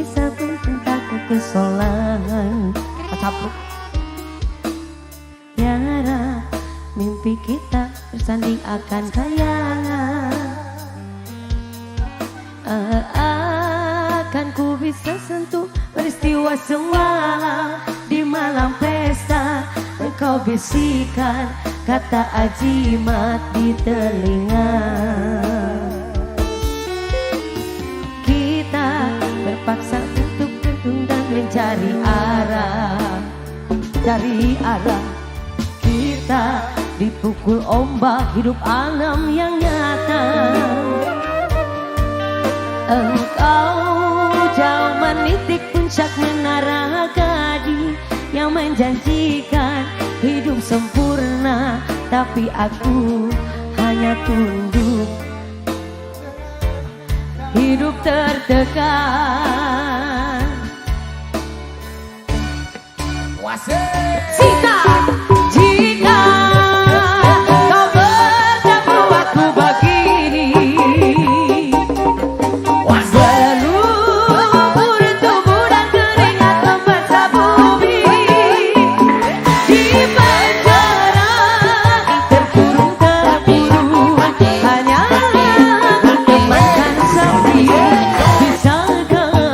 bisa bentak kesolangan. Pacapluk. Tiara mimpi kita bersanding akan kayangan. Akan ku bisa sentuh peristiwa semalam di malam pesta. Engkau bisikan kata ajimat di telinga. Kita terpaksa untuk bertemu dan mencari arah. Dari arah kita dipukul ombak hidup alam yang nyata. Engkau jauh menitik puncak menara Gading yang menjanjikan hidup sempurna, tapi aku hanya tunduk hidup tertekan. Jika kau bertemu aku begini, berlumur tubuh dan keringat membasah bumi. Di penjara terkurung hanya temankan sendiri. Bisakah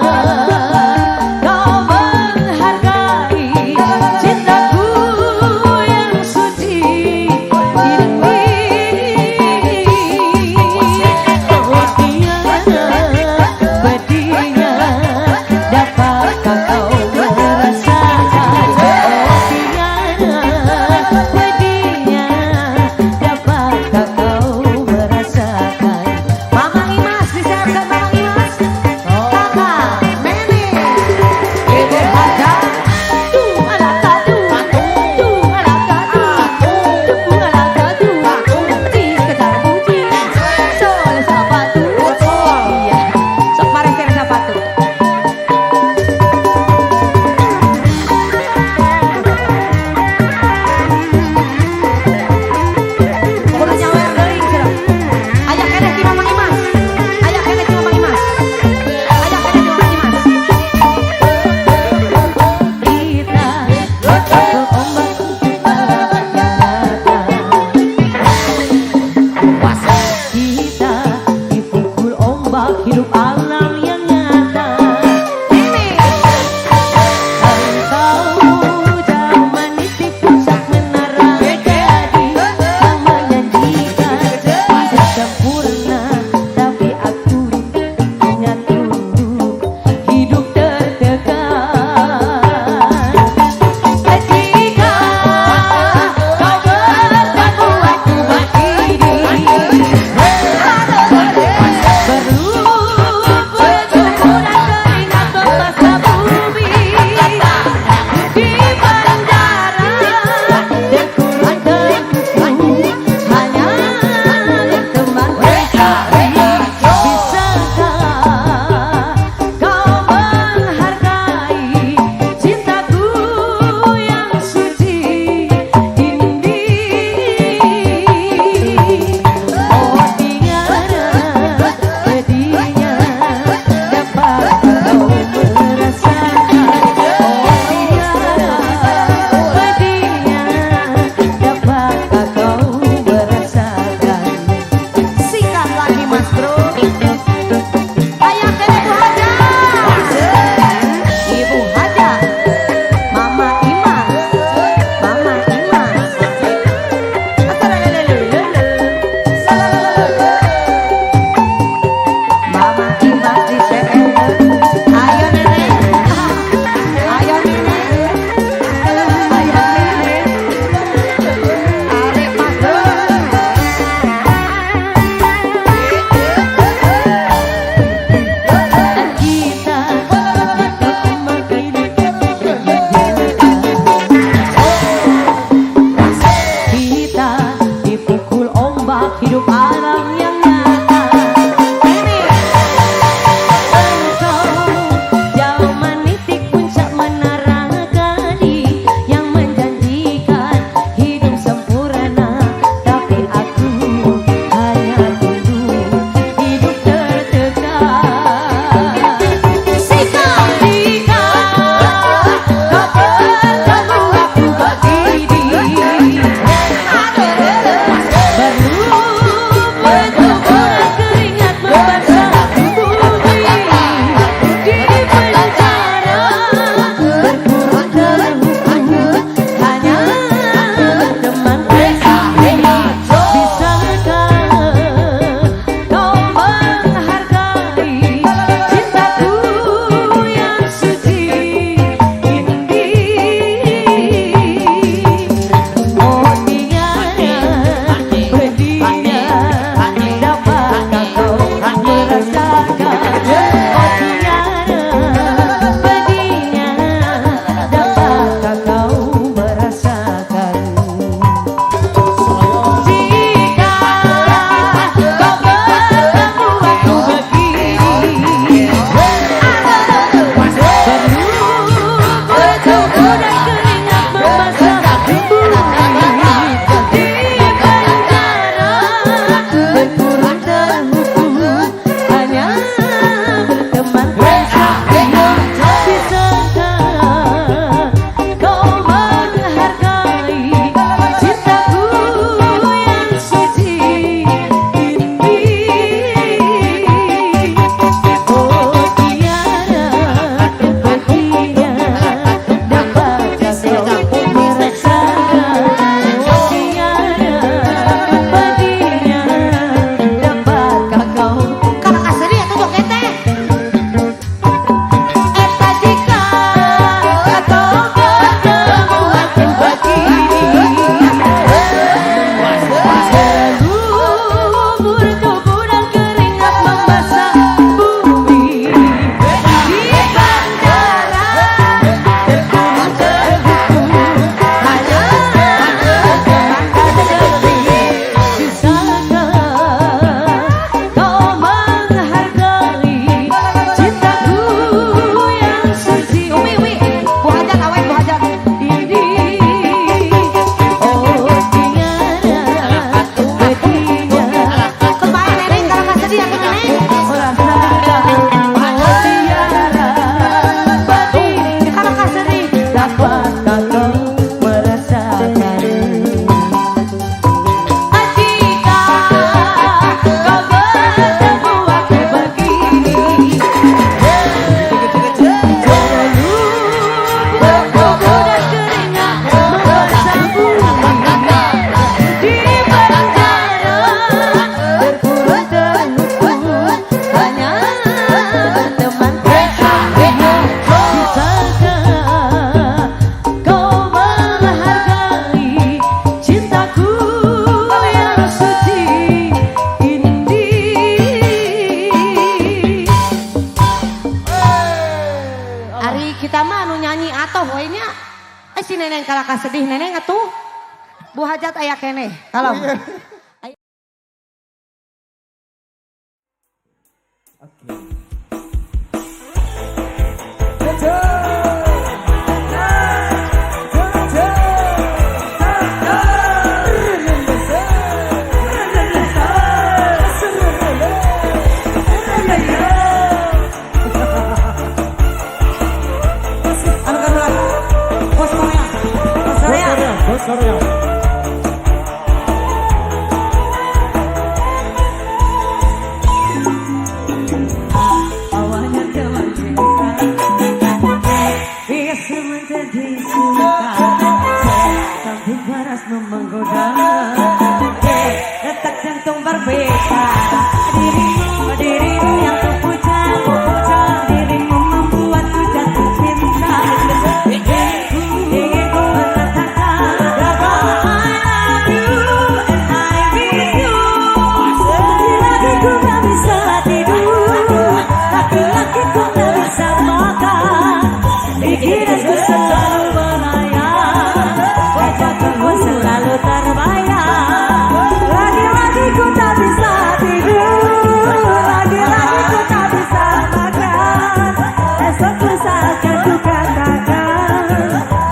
neneng kalaka sedih neneng atuh. Bu hajat aya kene. Kalau. Awalnya teman biasa, biasa menjadi suka, sampai panas menggoda, detak jantung berbeda. Dirimu yang kupuja, dirimu membuatku jatuh cinta. Ingin ku mengatakan I love you and I miss you. Lagi-lagi ku tak bisa tidur, laki-laki ku tak bisa makan. Pikiranku selalu melayang, wajahku selalu terbayang. Lagi-lagi ku tak bisa tidur, lagi-lagi ku tak bisa makan. Esok lusa akan ku katakan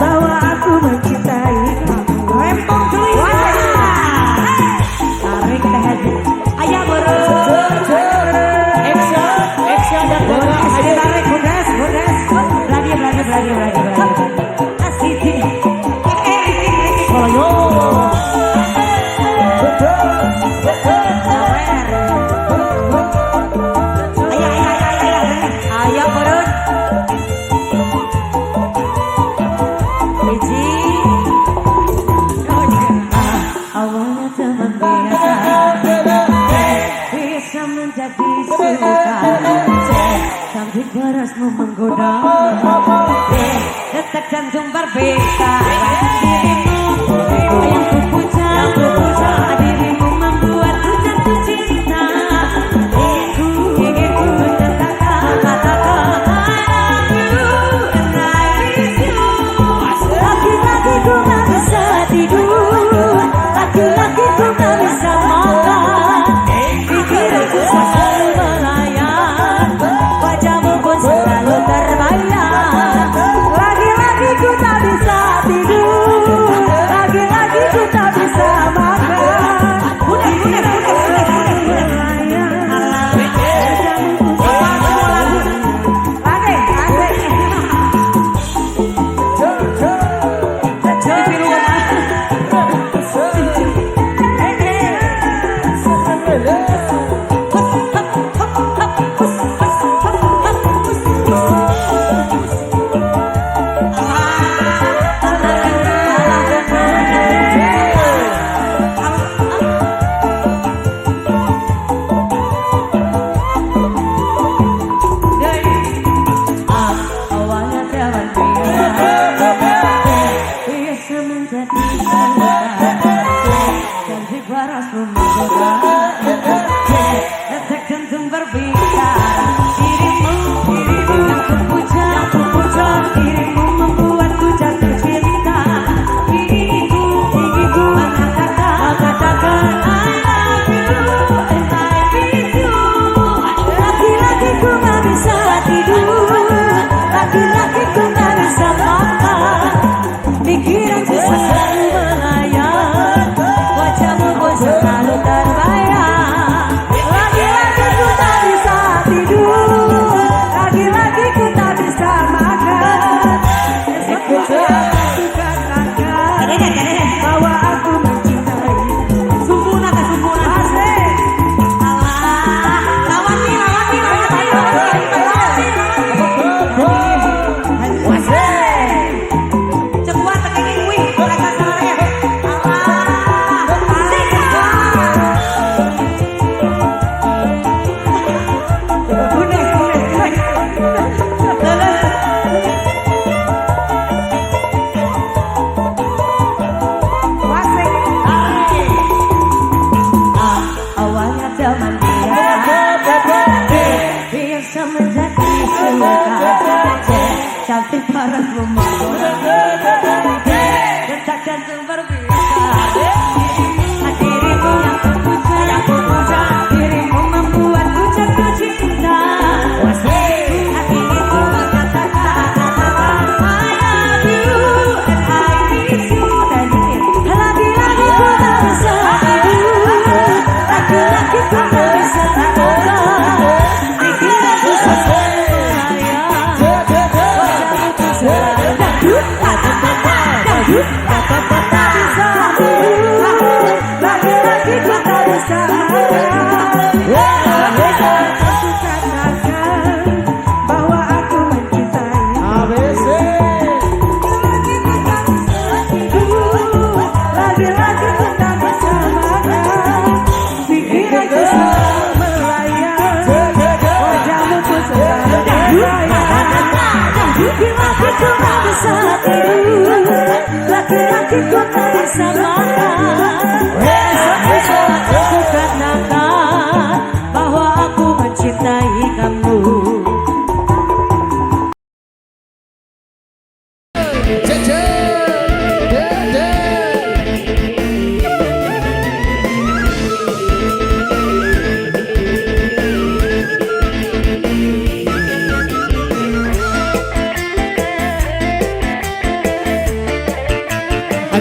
bahwa aku mencintai kamu. Rempong tulis. Tarik leher. Ayah bro. Action dan bola. Ayo tarik bundes. Lagi. Asik sini. Ayo. Ayah bro. Biji. Awalnya teman biasa menjadi suka, sampai parasmu menggoda, detak jantung berbeda. Dirimu yang kupuja, dirimu membuatku jatuh cinta. Ingin ku katakan I love you and I miss you. Laki-laki ku tak bisa tidur, laki-laki ku tak bisa makan. Pikiranku selalu melayang, wajahmu pun selalu terbayang. Lagi-lagi ku tak bisa tidur, lagi-lagi ku tak bisa makan. Awalnya teman biasa menjadi suka, sampai parasmu menggoda, detak jantung berbicara. Dirimu yang kupuja, dirimu membuatku jatuh cinta. Ingin ku mengatakan I love you and I miss you. Laki-laki ku tak bisa tidur, laki-laki ku tak bisa makan. Pikiranku selalu melayang, wajahmu pun selalu terbayang. Laki-laki ku tak bisa tidur, laki-laki ku tak bisa makan. Esok lusa aku katakan bahwa aku mencintai. Sumpuna asik. Lawati. Cepat tekengin kuih, mereka saraya. Awalnya teman biasa menjadi suka, cantik parasmu menggoda. Kau tak bisa marah. Besok-besok aku katakan bahwa aku mencintai kamu.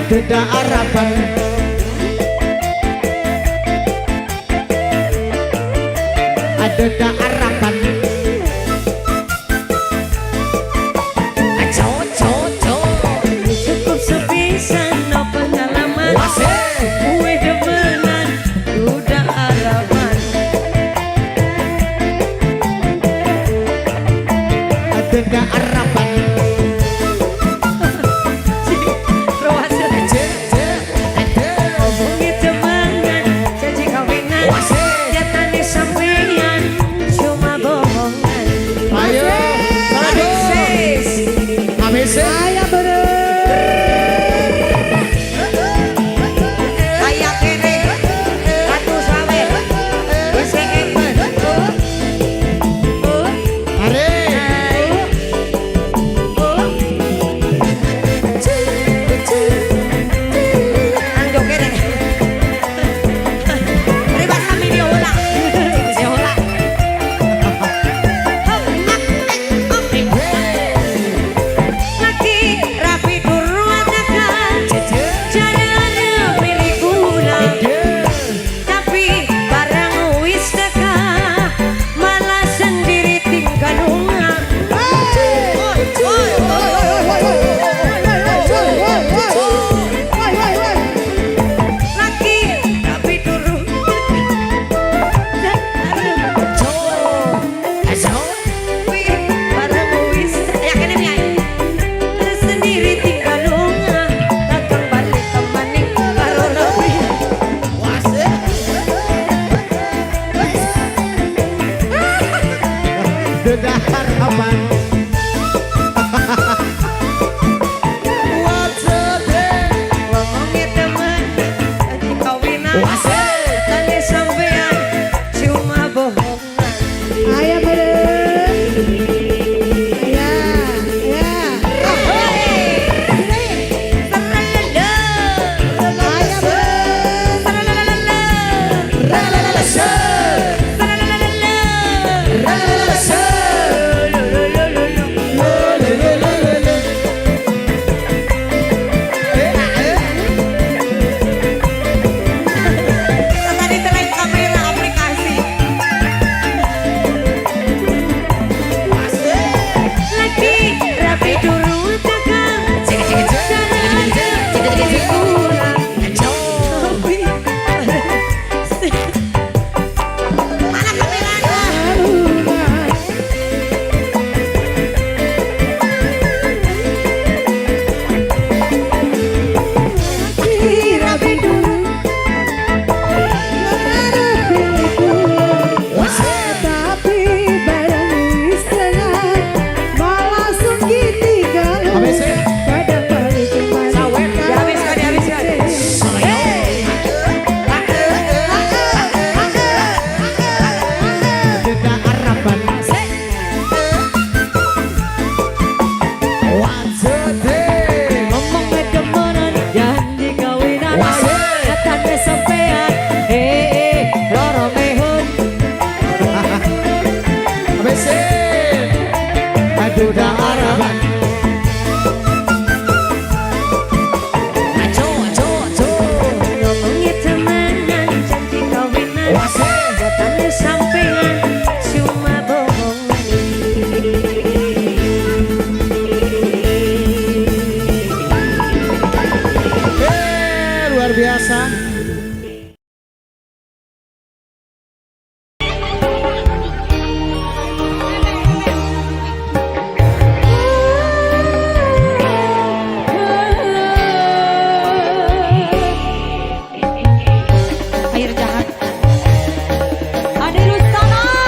Ada harapan, ada harapan. Cukup sepisan no pengalaman. Kue demenan udah harapan. Ada harapan. Ngomongin temenan, janji kawinan, nyatanya sampean cuma bohongan. Ayo, Sis, ABC. Ayah ayah kene, ratu sawe, wese emen. Are. Anjo kene. Ribas kami dia ulang. Dia ulang. Lagi rapi turuan dekat, jalannya milik ulang. Tapi barang wis dekat, malah sendiri tinggal ulang. Lagi rapi turuan barang wis yakin ini ay sendiri tinggal lunga datang balik temani karo lebih Ada harapan. ngomongin teman janji kawinan tadi sampean cuma bohongan. Ayah Tadi telain kamera aplikasi. Lagi rapi dulu tegang. Cara aja kurang. Mana kameranya? Rapi dulu. tapi barang istana malah sungguh tinggal. ABC. Kadang kali cuma Dihabiskan. Ada harapan. Ngomong demenan janji kawinan katanya sampean loro mehun ABC. Ada harapan. ngomongin temenan janji kawinan katanya sampean cuma bohongan. Luar biasa. Air jahat. Ade Rustana.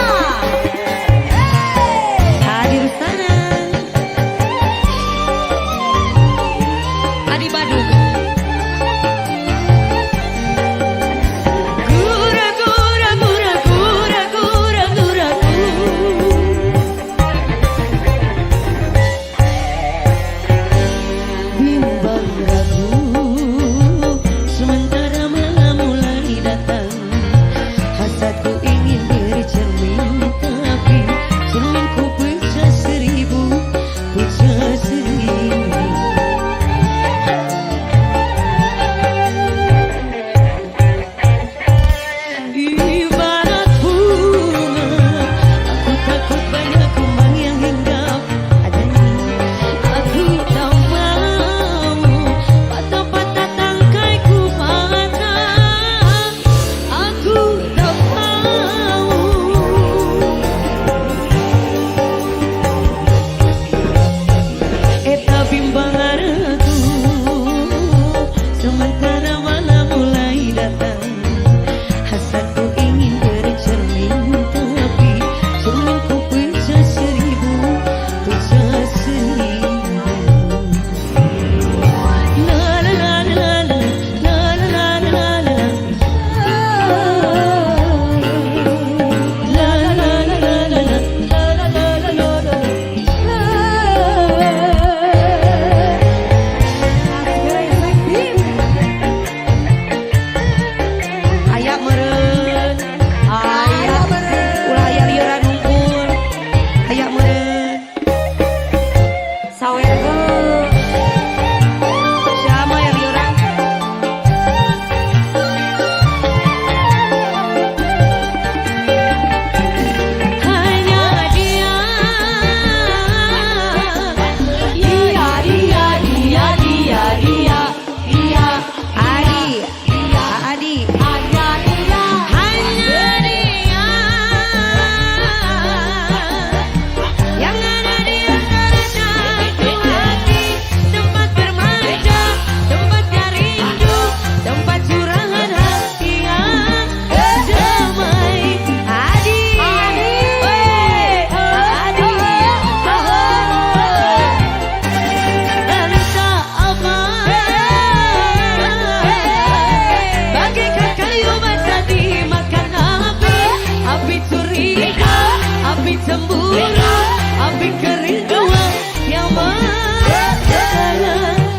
api kerinduan yang mendalam.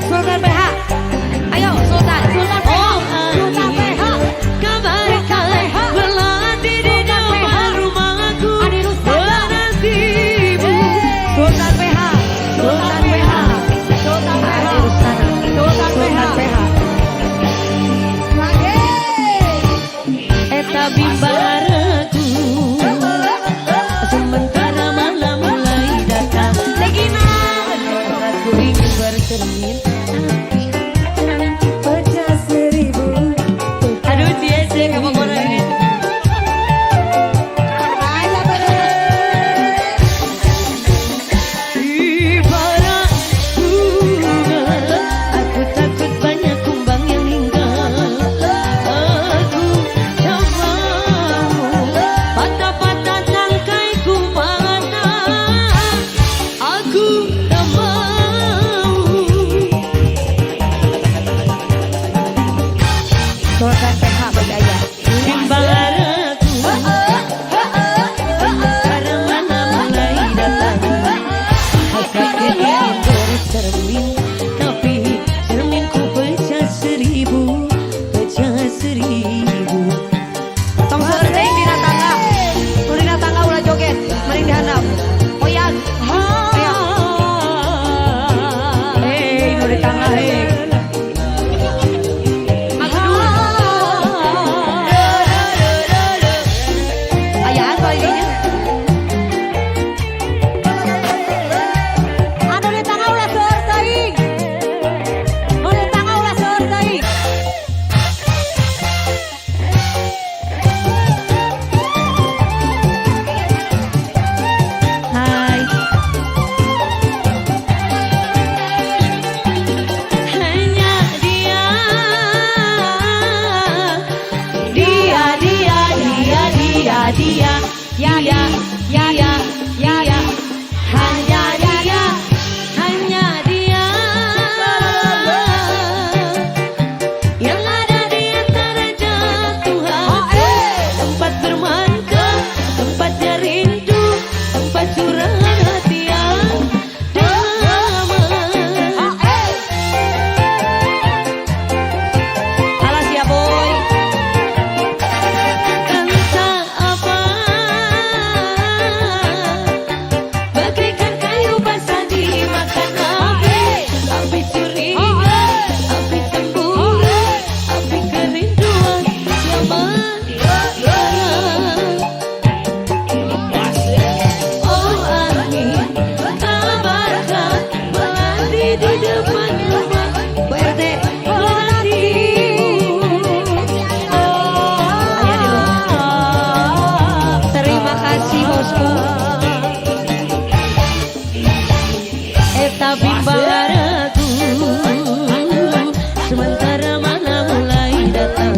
Sultan PH, ayo Sultan. Oh, Sultan PH, kabarkan berlatih di depan rumahku menantimu. Sultan PH, Sultan PH, Sultan PH, Sultan PH. Eta bimbaraku sementara malam mulai datang. Regina, aku ingin bercermin pecah 1000. Aduh cie kamu mana ini? Ibarat bunga, aku takut banyak kumbang yang hinggap. Aku tak mau patah-patah tangkaiku patah. Aku tak mau. Sultan PH bergaya. Timbaraku sementara mana mulai datang. Hasrat ingin bercermin, tapi cerminku pecah 1000, pecah 1000. Tong seureung dina tangga, nu dina tangga ulah joget, mending dihandap. Oyan, ayo. Hei, nu di tangga hei. Ayaan palingnya. Anu di tangga ulah seueur teuing. Nu di tangga ulah seueur teuing. Hai. Hanya dia. Hanya dia. Yang ada di antara jatuhan, tempat bermanja, tempatnya rindu, tempat curahan hati yang damai. Alas ya boy. Entah apa, bagaikan kayu basah dimakan api. Api curiga, api cemburu, api kerinduan yang mendalam. Oh angin, kabarkan melati di depan rumah. PRT, terima kasih bosku. Eta bimbaraku sementara mana mulai datang.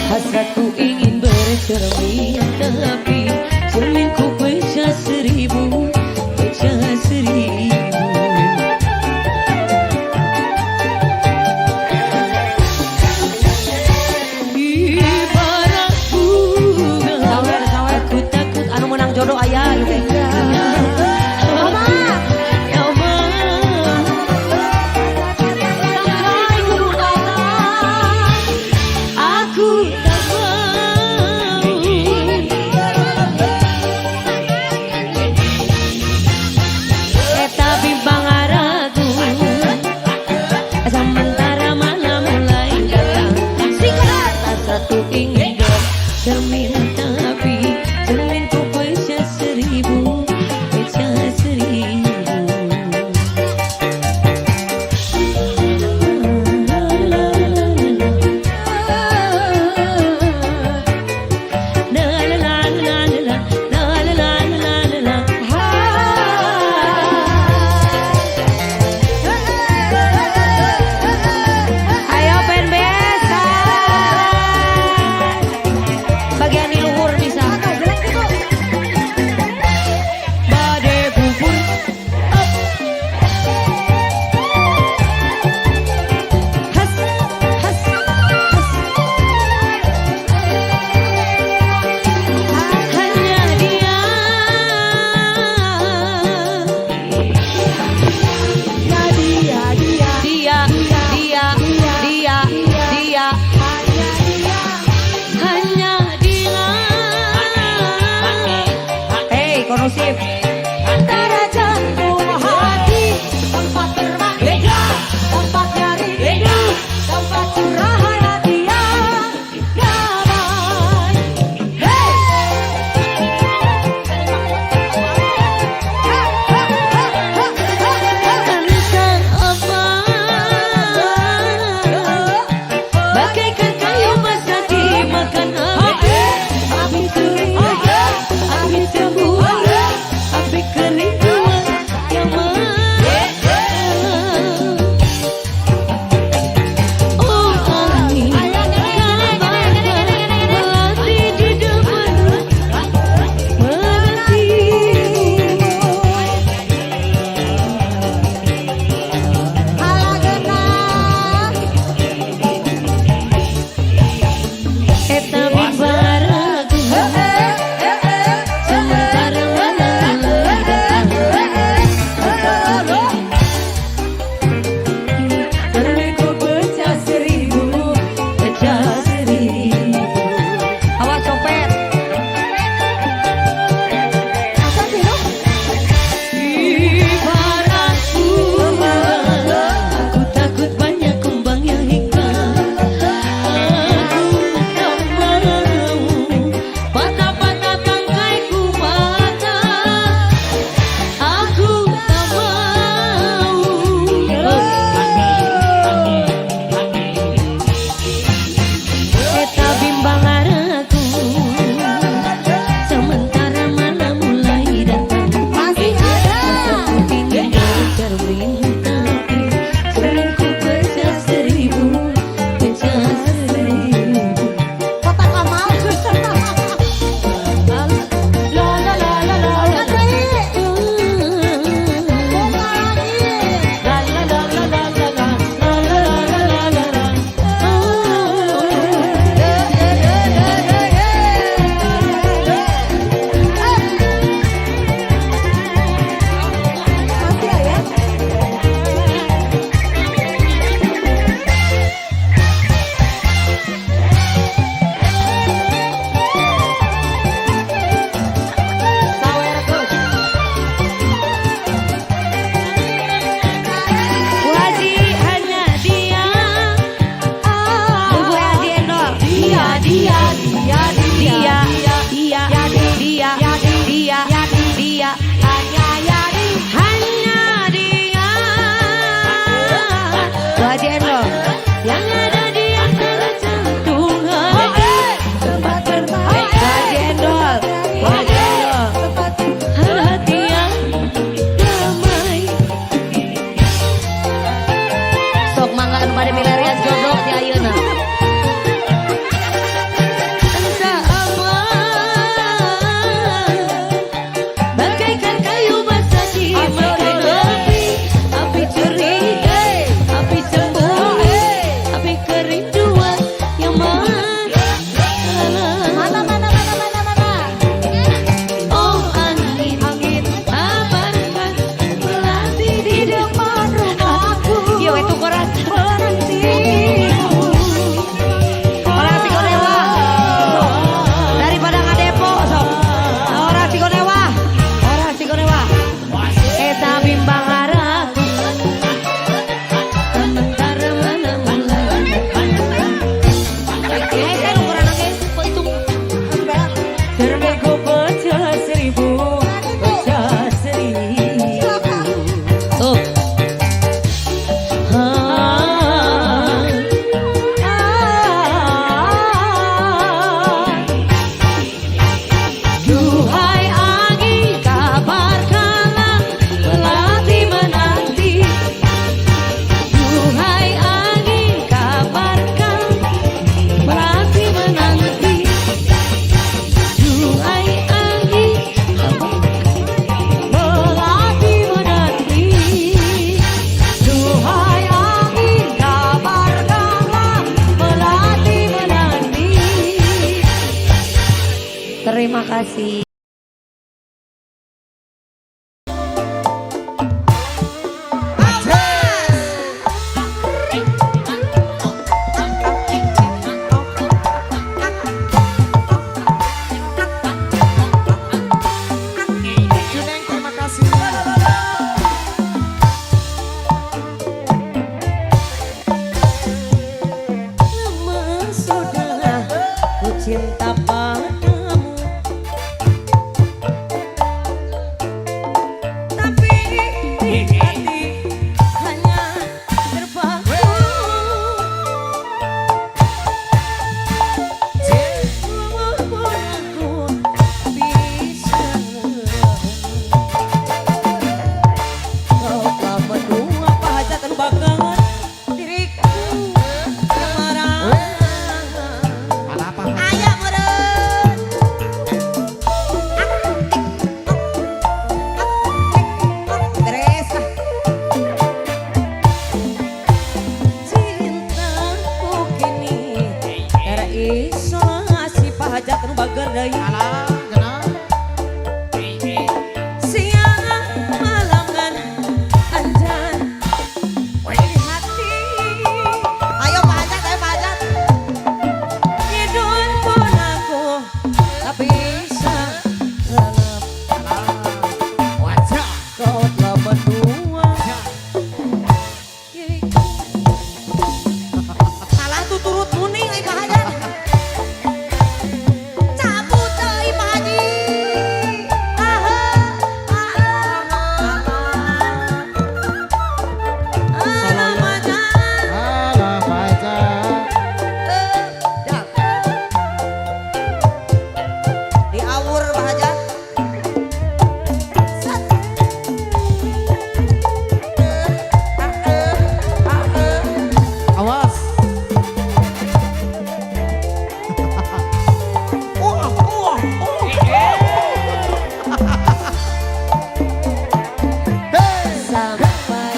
Hasratku ingin bercermin, tapi cerminku pecah 1000, pecah 1000. Ibarat bunga, aku takut anu menang jodoh ayah gitu. Aku tak mau. Sip. Antara jantung hati, tempat terbang beda, tempat nyari beda, tempat curahan hati yang damai. Bagaikan kayu basah dimakan api, api kering, api cemburu, api kerinduan yang oh angin melati di depan melati. Eta bimbaraku sementara menang Beriku pecah seribu, pecah seribu. Awas copet. Ibaratku, aku takut banyak kumbang yang hingga. Aku tak mau patah-patah tangkaiku patah. Aku tak mau. Eta bimbang araku sementara malam mulai datang. Masih ada aku tinggal terbintang. Seringku pecah seribu, pecah seribu. Kotak amal. La la la la la la. La la la la la la la. La la la la la la. Bu Haji hanya dia. Bu Haji Endor. Dia dia dia dia dia dia dia hanya dia. Bu Haji Endor. Yang ada di antara jantung hati, tempat bermain. Bu Haji Endor. Bu Haji Endor. Hati yang damai. Sok mangga anu bade milarian jodoh di ayeuna. Entah apa, bagaikan kayu basah dimakan api, api curiga, api cemburu, api kerinduan yang mana. Oh angin, abarkan melati di depan rumahku. Yo itu koran. Orang Sigonewa daripada ngadepo sok. Orang Sigonewa, orang Sigonewa. Eta bimbang araku sementara mana mulai. Saya ukuran oke, kok itu. Terbego pecah seribu, pecah seribu. Tuh. Duhai angin, kabarkanlah melati menanti. Duhai angin, kabarkan melati menanti. Duhai angin, melati menanti. Duhai angin, kabarkanlah melati menanti. Terima kasih. Diawur bahajat. Awas. Sampai kapan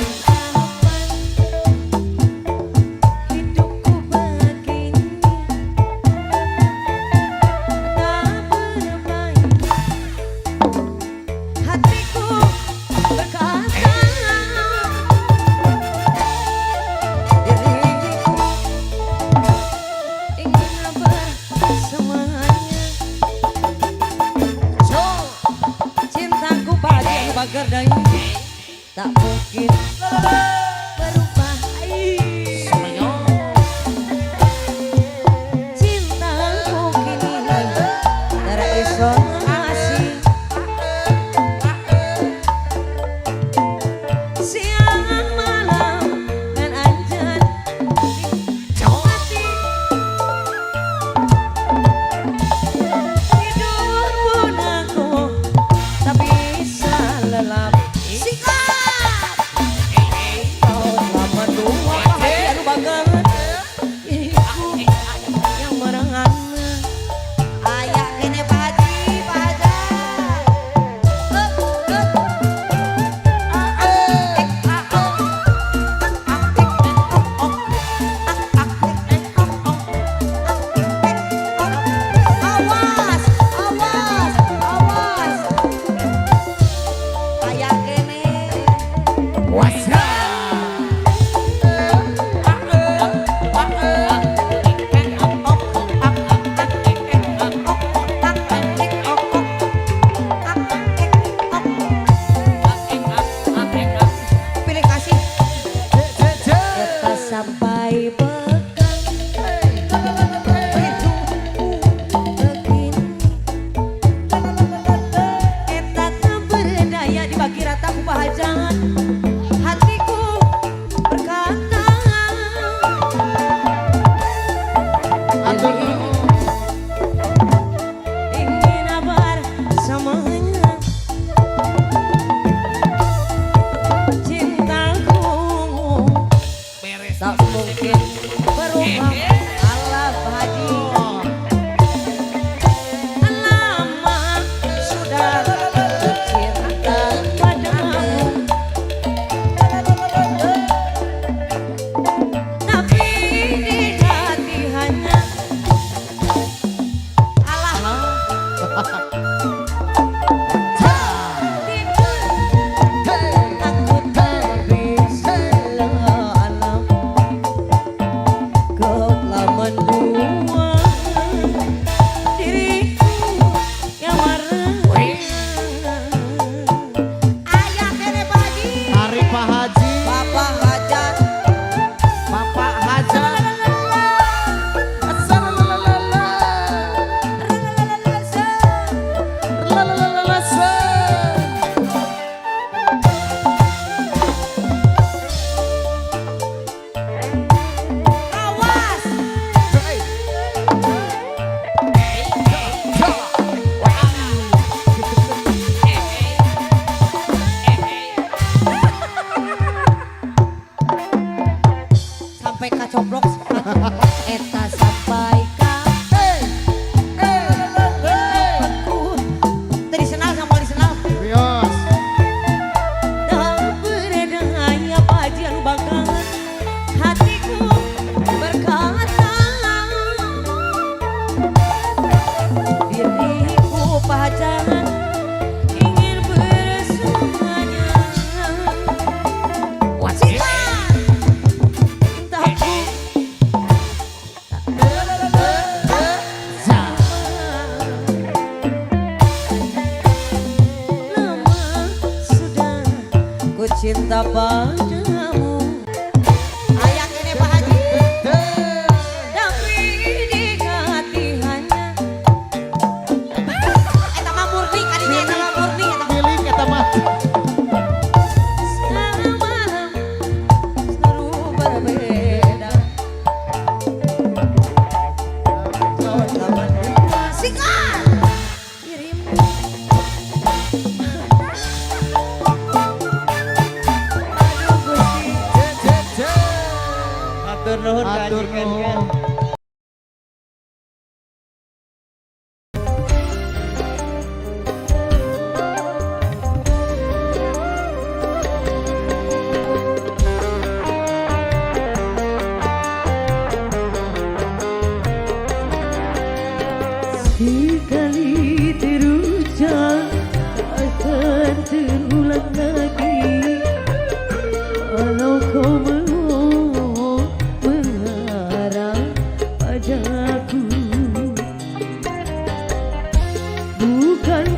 hidupku begini tak berbaik. Hatiku berkata diriku ingin bersamanya. Cintaku pada bagar dan tak mungkin berubah. Cintaku kini terisolasi. Siang malam dan anjan di hati. Tidur pun aku tak bisa lelap. Sampai pekan hidupku begini, eta tak berdaya dibagi rataku bahajan. Hatiku berkata ingin bersamanya. Cintaku tak mungkin berubah. Allah Haji lama sudah cinta padamu, tapi di hati hanya Allah. Aku tak bisa alam. Kau telah mendua diriku yang marah. Ayah kene Pak Haji, Hari Pak Haji. Bapak hajat. Bapak Hajat. Assalamualaikum. Awas. Sampai kacoblok. Eta sampai tradisional sama tradisional. Rios. Tak berdaya pajan bakal hatiku berkata diriku pacaran ingin bersamanya. Cintaku lama sudah ku cinta padamu. Ayah kene Pak Haji. Tapi di hati hanya Eta mah murni kadinya, eta mah murni, eta mah. Milik eta mah. malam selalu berbeda. Kau tak mendua Sikat. yang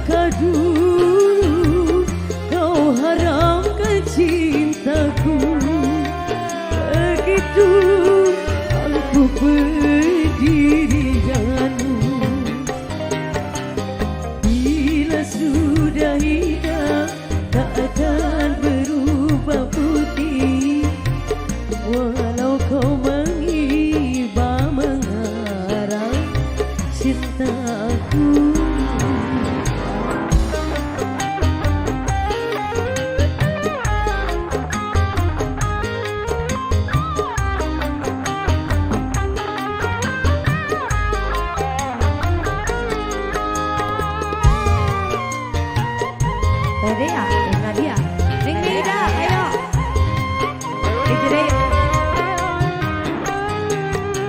Sudahkah dulu kau haramkan cintaku? Begitu aku berdiri denganmu. Bila sudah hitam tak akan berubah putih, walau kau mengiba mengarang cintaku. Pwede ya, Nadia. Neng Nida, ayo. Dijerit.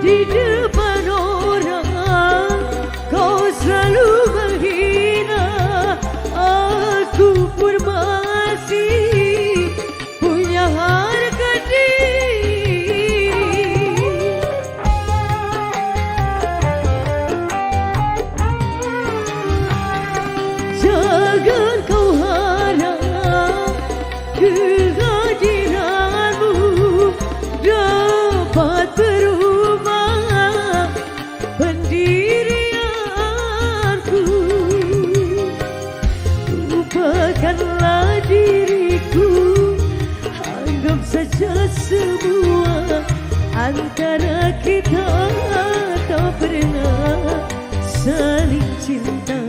Di depan orang kau selalu menghina, aku pun masih punya harga diri. Jangan kau harap kehadiranmu dapat berubah pendirianku. Lupakanlah diriku, anggap saja semua antara kita tak pernah saling cinta.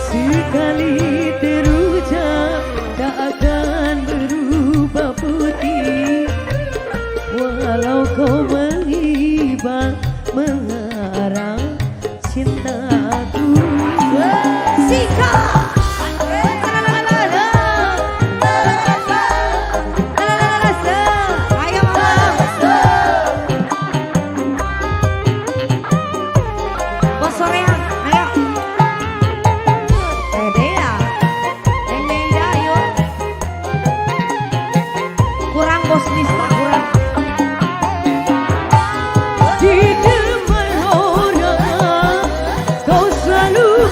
Sekali terucap tak akan berubah putih, walau kau mengiba mengarang cintaku. Sika. Ayo mama. Bos sorean, ayo. Pede ya. Neng Nida, ayo. Kurang bos Nista, kurang. Di depan orang kau selalu